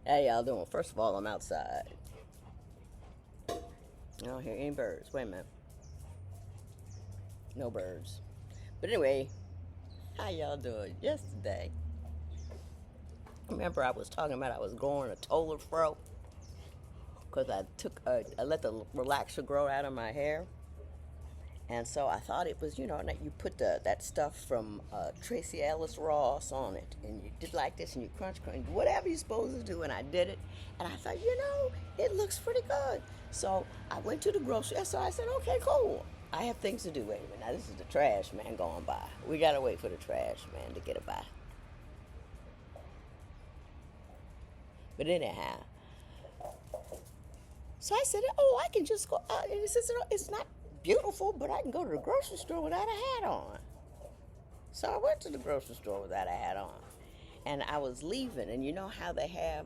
How y'all doing? First of all, I'm outside. I don't hear any birds. Wait a minute. No birds. But anyway, how y'all doing? Yesterday, remember I was talking about I was growing a taller fro because I let the relaxer grow out of my hair. And so I thought it was, that you put that stuff from Tracy Ellis Ross on it, and you did like this, and you crunch, whatever you're supposed to do, and I did it, and I thought, it looks pretty good. So I went to the grocery, so I said, okay, cool. I have things to do. Wait a minute, now this is the trash man going by. We gotta wait for the trash man to get it by. But anyhow, so I said, oh, I can just go. And he says, it's not beautiful, but I can go to the grocery store without a hat on. So I went to the grocery store without a hat on. And I was leaving, and you know how they have,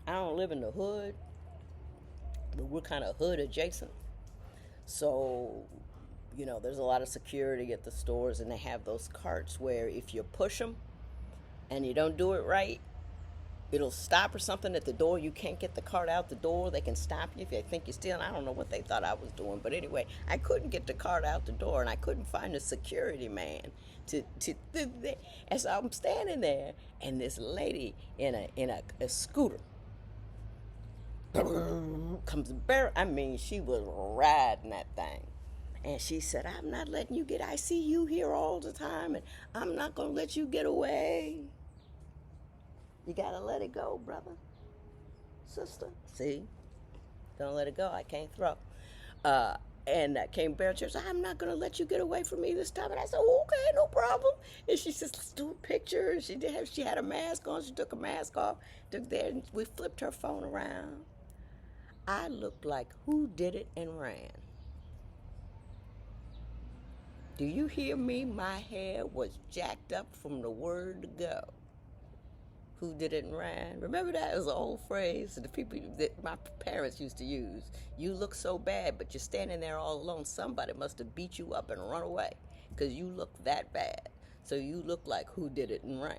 I don't live in the hood, but we're kind of hood adjacent. So, there's a lot of security at the stores, and they have those carts where if you push them and you don't do it right, it'll stop or something at the door. You can't get the cart out the door. They can stop you if they think you're stealing. I don't know what they thought I was doing, but anyway, I couldn't get the cart out the door, and I couldn't find a security man to and so I'm standing there, and this lady in a scooter comes I mean, she was riding that thing. And she said, I'm not letting you get, I see you here all the time, and I'm not going to let you get away. You got to let it go, brother, sister. See? Don't let it go. I can't throw. And King Bear said, I'm not going to let you get away from me this time. And I said, okay, no problem. And she says, let's do a picture. And she had a mask on. She took a mask off, took there, and we flipped her phone around. I looked like who did it and ran. Do you hear me? My hair was jacked up from the word to go. Who did it and ran? Remember that? It was an old phrase the people that my parents used to use. You look so bad, but you're standing there all alone. Somebody must have beat you up and run away because you look that bad. So you look like who did it and ran.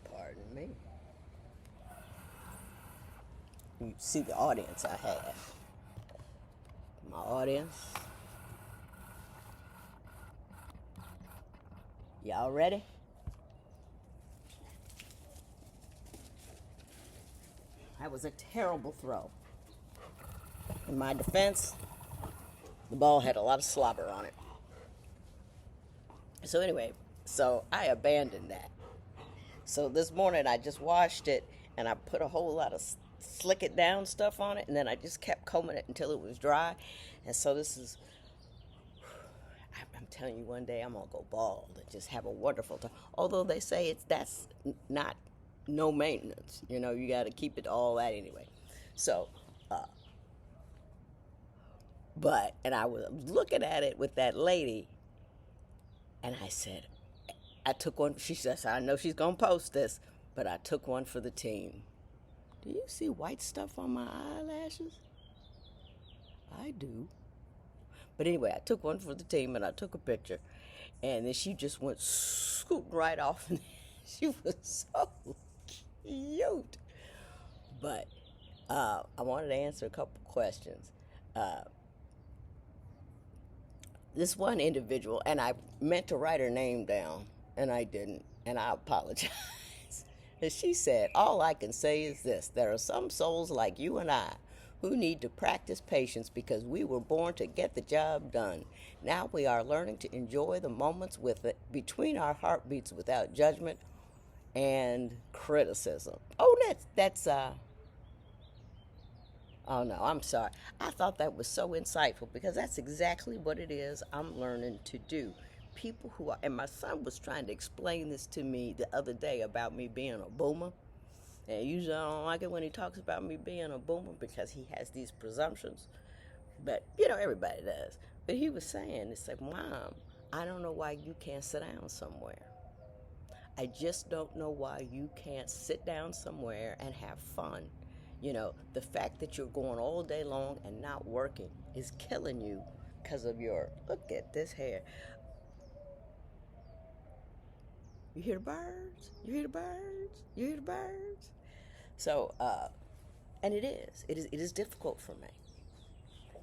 Pardon me. You see the audience I have. My audience. Y'all ready? That was a terrible throw. In my defense, the ball had a lot of slobber on it. So anyway, so I abandoned that. So this morning I just washed it, and I put a whole lot of slick it down stuff on it, and then I just kept combing it until it was dry. And so this is, I'm telling you, one day I'm gonna go bald and just have a wonderful time. Although they say that's not no maintenance. You got to keep it all that anyway. So, and I was looking at it with that lady, and I said, I took one. She says, I know she's gonna post this, but I took one for the team. Do you see white stuff on my eyelashes? I do. But anyway, I took one for the team, and I took a picture, and then she just went scooting right off, and she was so cute. But I wanted to answer a couple questions. This one individual, and I meant to write her name down, and I didn't, and I apologize. And she said, all I can say is this: there are some souls like you and I who need to practice patience because we were born to get the job done. Now we are learning to enjoy the moments with it between our heartbeats without judgment and criticism. Oh, that's oh no, I'm sorry. I thought that was so insightful because that's exactly what it is I'm learning to do. People who are, and my son was trying to explain this to me the other day about me being a boomer. And usually I don't like it when he talks about me being a boomer because he has these presumptions. But, everybody does. But he was saying, it's like, Mom, I don't know why you can't sit down somewhere. I just don't know why you can't sit down somewhere and have fun. The fact that you're going all day long and not working is killing you because of look at this hair. You hear the birds? You hear the birds? You hear the birds? So, and it is difficult for me.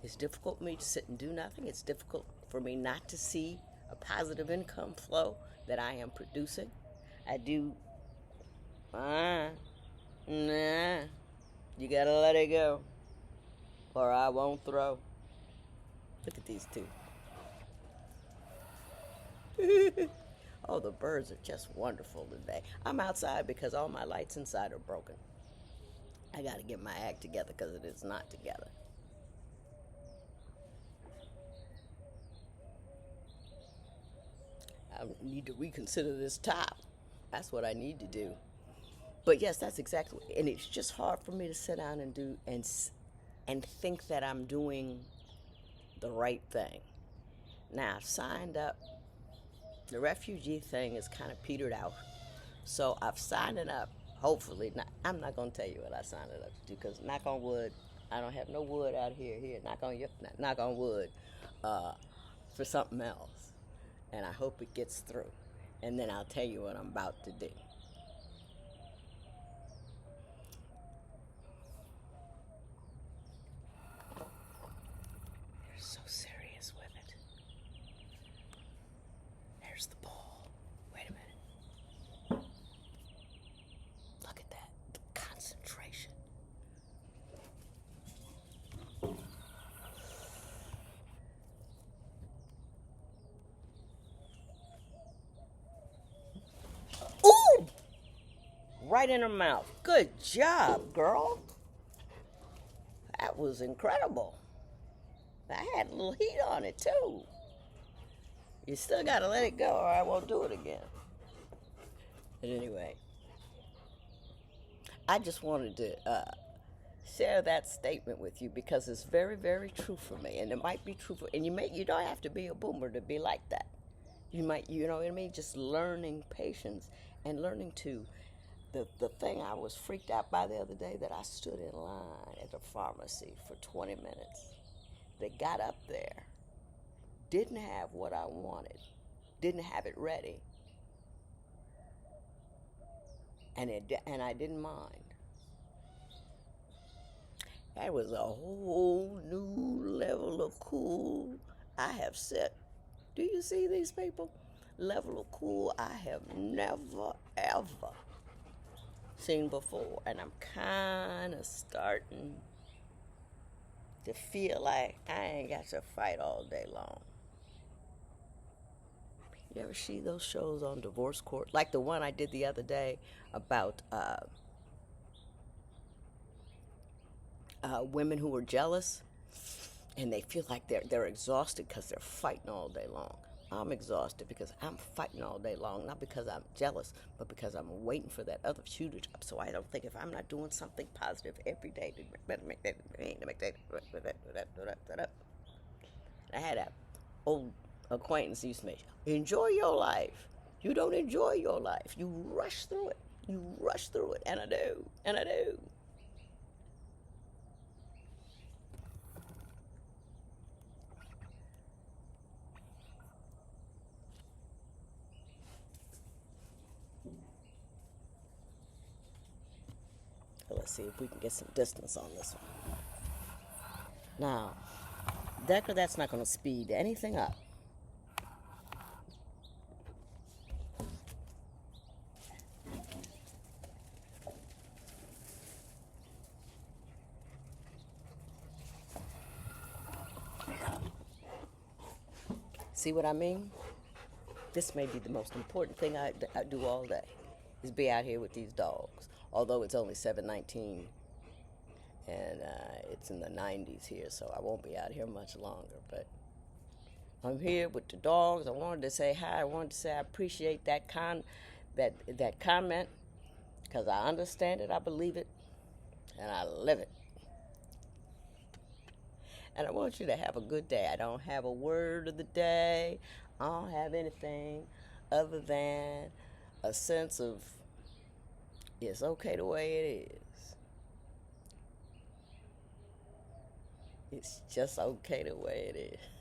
It's difficult for me to sit and do nothing. It's difficult for me not to see a positive income flow that I am producing. I do, nah, you gotta let it go, or I won't throw. Look at these two. Oh, the birds are just wonderful today. I'm outside because all my lights inside are broken. I gotta get my act together because it is not together. I need to reconsider this top. That's what I need to do. But yes, that's exactly, and it's just hard for me to sit down and do and think that I'm doing the right thing. Now I've signed up. The refugee thing is kind of petered out, so I've signed it up. Hopefully, I'm not gonna tell you what I signed it up to do because knock on wood, I don't have no wood out here. Here, knock on wood, uh, for something else, and I hope it gets through. And then I'll tell you what I'm about to do. They're so serious with it. There's the ball. Wait a minute. Look at that. The concentration. Ooh! Right in her mouth. Good job, girl. That was incredible. I had a little heat on it, too. You still gotta let it go or I won't do it again. But anyway, I just wanted to share that statement with you because it's very, very true for me. And it might be true for, and you don't have to be a boomer to be like that. You might, you know what I mean? Just learning patience and learning to, the thing I was freaked out by the other day that I stood in line at the pharmacy for 20 minutes. They got up there, didn't have what I wanted, didn't have it ready, and I didn't mind. That was a whole new level of cool I have set. Do you see these people? Level of cool I have never ever seen before, and I'm kind of starting to feel like I ain't got to fight all day long. You ever see those shows on divorce court, like the one I did the other day about women who were jealous and they feel like they're exhausted because they're fighting all day long. I'm exhausted because I'm fighting all day long, not because I'm jealous, but because I'm waiting for that other shoe to drop. So I don't think if I'm not doing something positive every day to make that. I had an old acquaintance used to say, "Enjoy your life. You don't enjoy your life. You rush through it. You rush through it," and I do, and I do. So let's see if we can get some distance on this one. Now, Decker, that's not going to speed anything up. See what I mean? This may be the most important thing I do all day, is be out here with these dogs. Although it's only 7:19 and it's in the 90s here, so I won't be out here much longer. But I'm here with the dogs. I wanted to say hi. I wanted to say I appreciate that that comment because I understand it, I believe it, and I live it. And I want you to have a good day. I don't have a word of the day. I don't have anything other than a sense of it's okay the way it is. It's just okay the way it is.